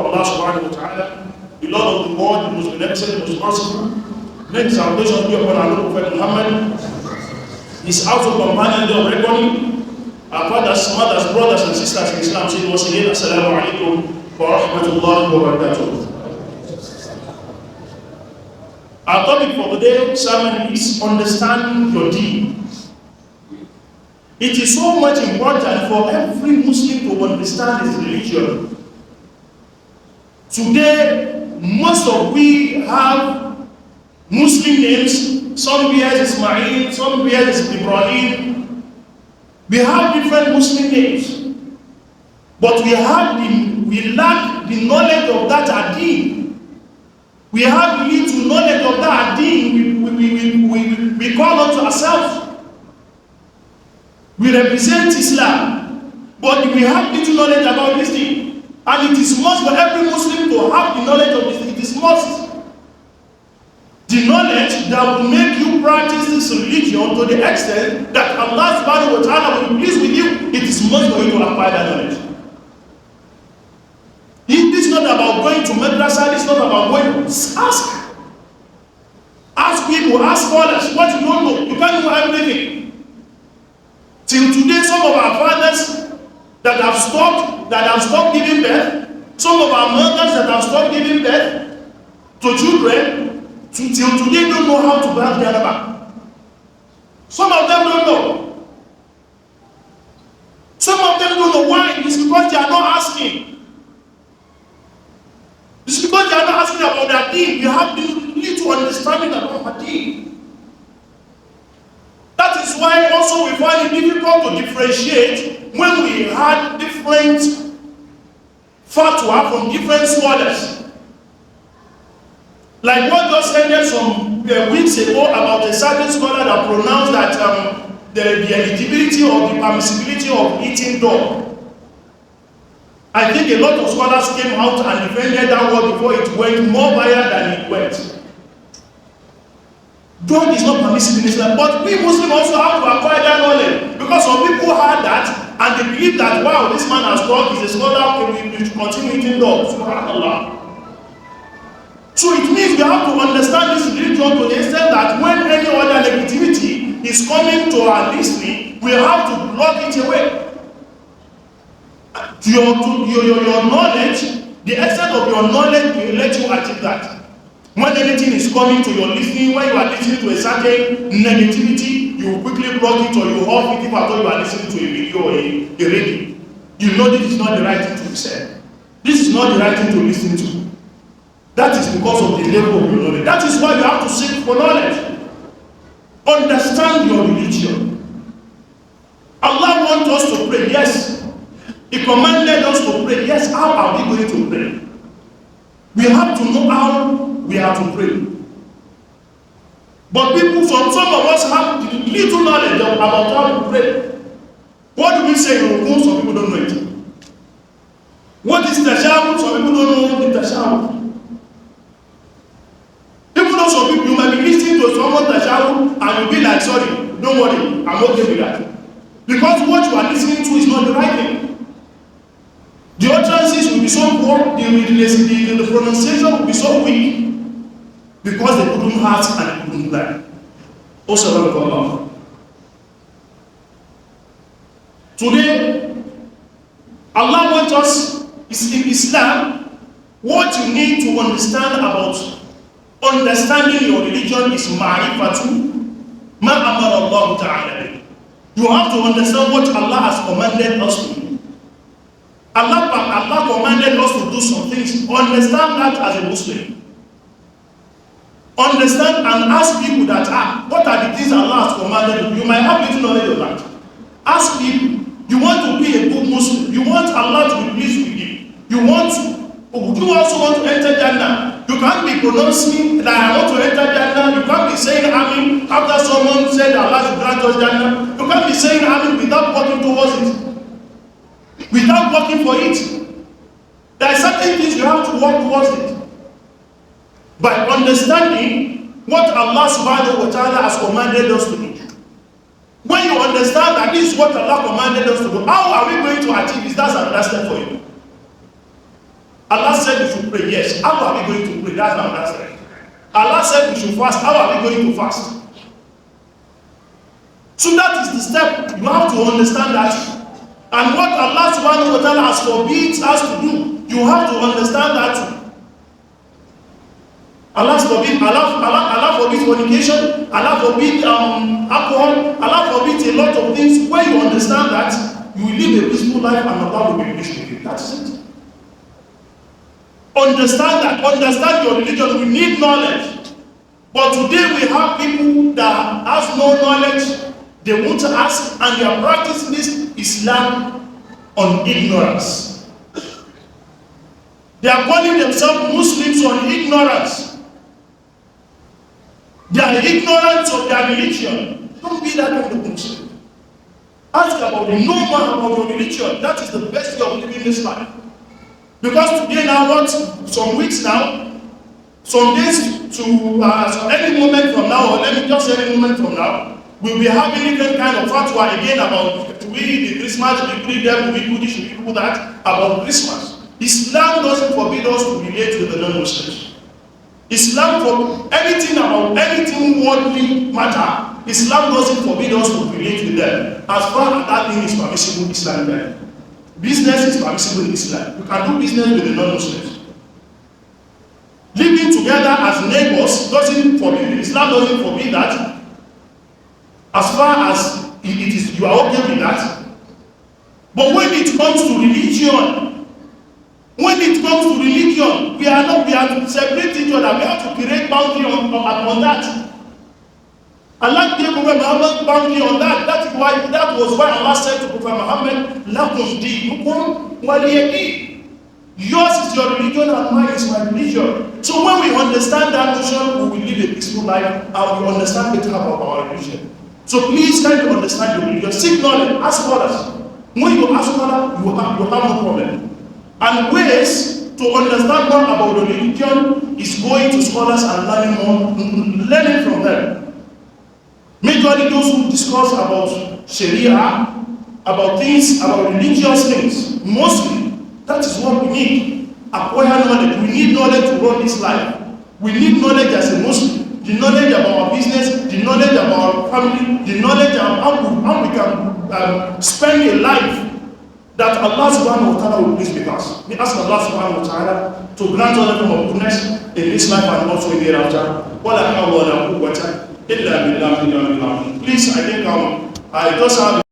for Allah subhanahu wa ta'ala, the Lord of the world, the most beneficent, the most merciful. May the salvation be upon our Lord Prophet Muhammad, his household companions of reckoning, our fathers, mothers, brothers, and sisters in Islam. Say once again, Assalamu alaikum wa rahmatullahi wa barakatuh. Our topic for today's sermon is understanding your deen. It is so much important for every Muslim to understand his religion. Today, most of we have Muslim names. Some bears Ismail, some bears Ibrahim. We have different Muslim names, but we lack the knowledge of that adeen. We have little knowledge of that adeen. We call unto ourselves. We represent Islam, but we have little knowledge about this thing. And it is must for every Muslim to have the knowledge of this thing. It is must. The knowledge that will make you practice this religion to the extent that Allah subhanahu wa ta'ala will be pleased with you. It is must for you to acquire that knowledge. It is not about going to madrasa, it is not about going. Ask. Ask people, ask scholars what you don't know. You can't know everything. Till today, some of our fathers that have stopped giving birth, some of our mothers that have stopped giving birth to children, till today don't know how to grab their back. Some of them don't know. Some of them don't know why. It's because they are not asking. It's because they are not asking about their deen. We have little understanding about our deen. That is why also we find it difficult to differentiate when we had different fatwa from different scholars. Like what just ended some weeks ago about a certain scholar that pronounced that the eligibility or the permissibility of eating dog. I think a lot of scholars came out and defended that word before it went more viral than it went. Dog is not permissible in Islam, but we Muslims also have to acquire that knowledge, because some people had that and they believe that, wow, this man has dog, he's a scholar, we should continue eating dogs. Subhanallah. So it means we have to understand this religion to the extent that when any other negativity is coming to our listening, we have to block it away. Your knowledge, the extent of your knowledge will let you achieve that. When anything is coming to your listening, when you are listening to a certain negativity, you will quickly block it, or you off it if at all you are listening to a video or a radio. You know this is not the right thing to be said. This is not the right thing to listen to. That is because of the level of your knowledge. That is why you have to seek for knowledge. Understand your religion. Allah wants us to pray, yes. He commanded us to pray, yes. How are we going to pray? We have to know how we have to pray. But some of us have little knowledge about how to pray. What do we say in Rukun? Some people don't know it. What is tashahhud? Some people don't know the tashahhud. Even though some people, you might be listening to someone tashahhud and you'll be like, sorry, don't worry, I'm okay with that. Because what you are listening to is not the right thing. The utterances will be so poor, the pronunciation will be so weak, because they couldn't ask and they couldn't learn. Also, today, Allah wants us, in Islam, what you need to understand about understanding your religion is ma'rifatu ma amara Allah ta'ala. You have to understand what Allah has commanded us to do. Allah commanded us to do some things. Understand that as a Muslim. Understand and ask people that, what are the things Allah has commanded? You might have little knowledge of that. Ask people, you want to be a good Muslim, you want Allah to be pleased with you, you also want to enter Jannah. You can't be pronouncing that I want to enter Jannah. You can't be saying Amin after someone said Allah should grant us Jannah. You can't be saying Amin without working towards it, without working for it. There are certain things you have to work towards it. By understanding what Allah subhanahu wa ta'ala has commanded us to do. When you understand that this is what Allah commanded us to do, how are we going to achieve this? That's another step for you. Allah said said we should pray. Yes. How are we going to pray? That's another step. Allah said we should fast. How are we going to fast? So that is the step. You have to understand that. And what Allah subhanahu wa ta'ala has forbid us to do, you have to understand that too. Allah forbids fornication, Allah forbids alcohol, Allah forbids a lot of things. When you understand that, you will live a peaceful life and Allah will be pleased with you. That is it. Understand that. Understand your religion. We need knowledge. But today we have people that have no knowledge. They won't ask, and they are practicing Islam on ignorance. They are calling themselves Muslims on ignorance. They are ignorant of their religion. Don't be that kind of Muslim. Ask about the know about your religion. That is the best way of living this life. Because today now, some weeks now, some days to any moment from now, or let me just say any moment from now, we'll be having different kind of fatwa again about the Christmas, we them, we do this, we do that, about Christmas. Islam doesn't forbid us to relate with the non-Muslims. Islam, for anything about anything worldly matter, Islam doesn't forbid us to relate with them. As far as that thing is permissible in Islam, then. Business is permissible in Islam. You can do business with the non-Muslims. Living together as neighbors doesn't forbid, Islam doesn't forbid that. As far as it is, you are okay with that. But when it comes to religion, we are to separate each other. We have to create boundary on that. Allah gave Prophet Muhammad boundary on that. That was why Allah said to Prophet Muhammad, "Lakum dinukum waliyadin." Yours is your religion and mine is my religion. So when we understand that notion, we will live a peaceful life and we understand better about our religion. So please try to understand your religion. Seek knowledge. Ask others. When you ask others, you have no problem. And ways to understand more about the religion is going to scholars and learning from them. Majorly those who discuss about Sharia, about things, about religious things, mostly, that is what we need. Acquire knowledge. We need knowledge to run this life. We need knowledge as a Muslim. The knowledge about our business, the knowledge about our family, the knowledge of how we can spend a life that Allah subhanahu wa ta'ala will please with us. We ask Allah subhanahu wa ta'ala to grant us a form of goodness in this life and also in the hereafter. Please, I think I just have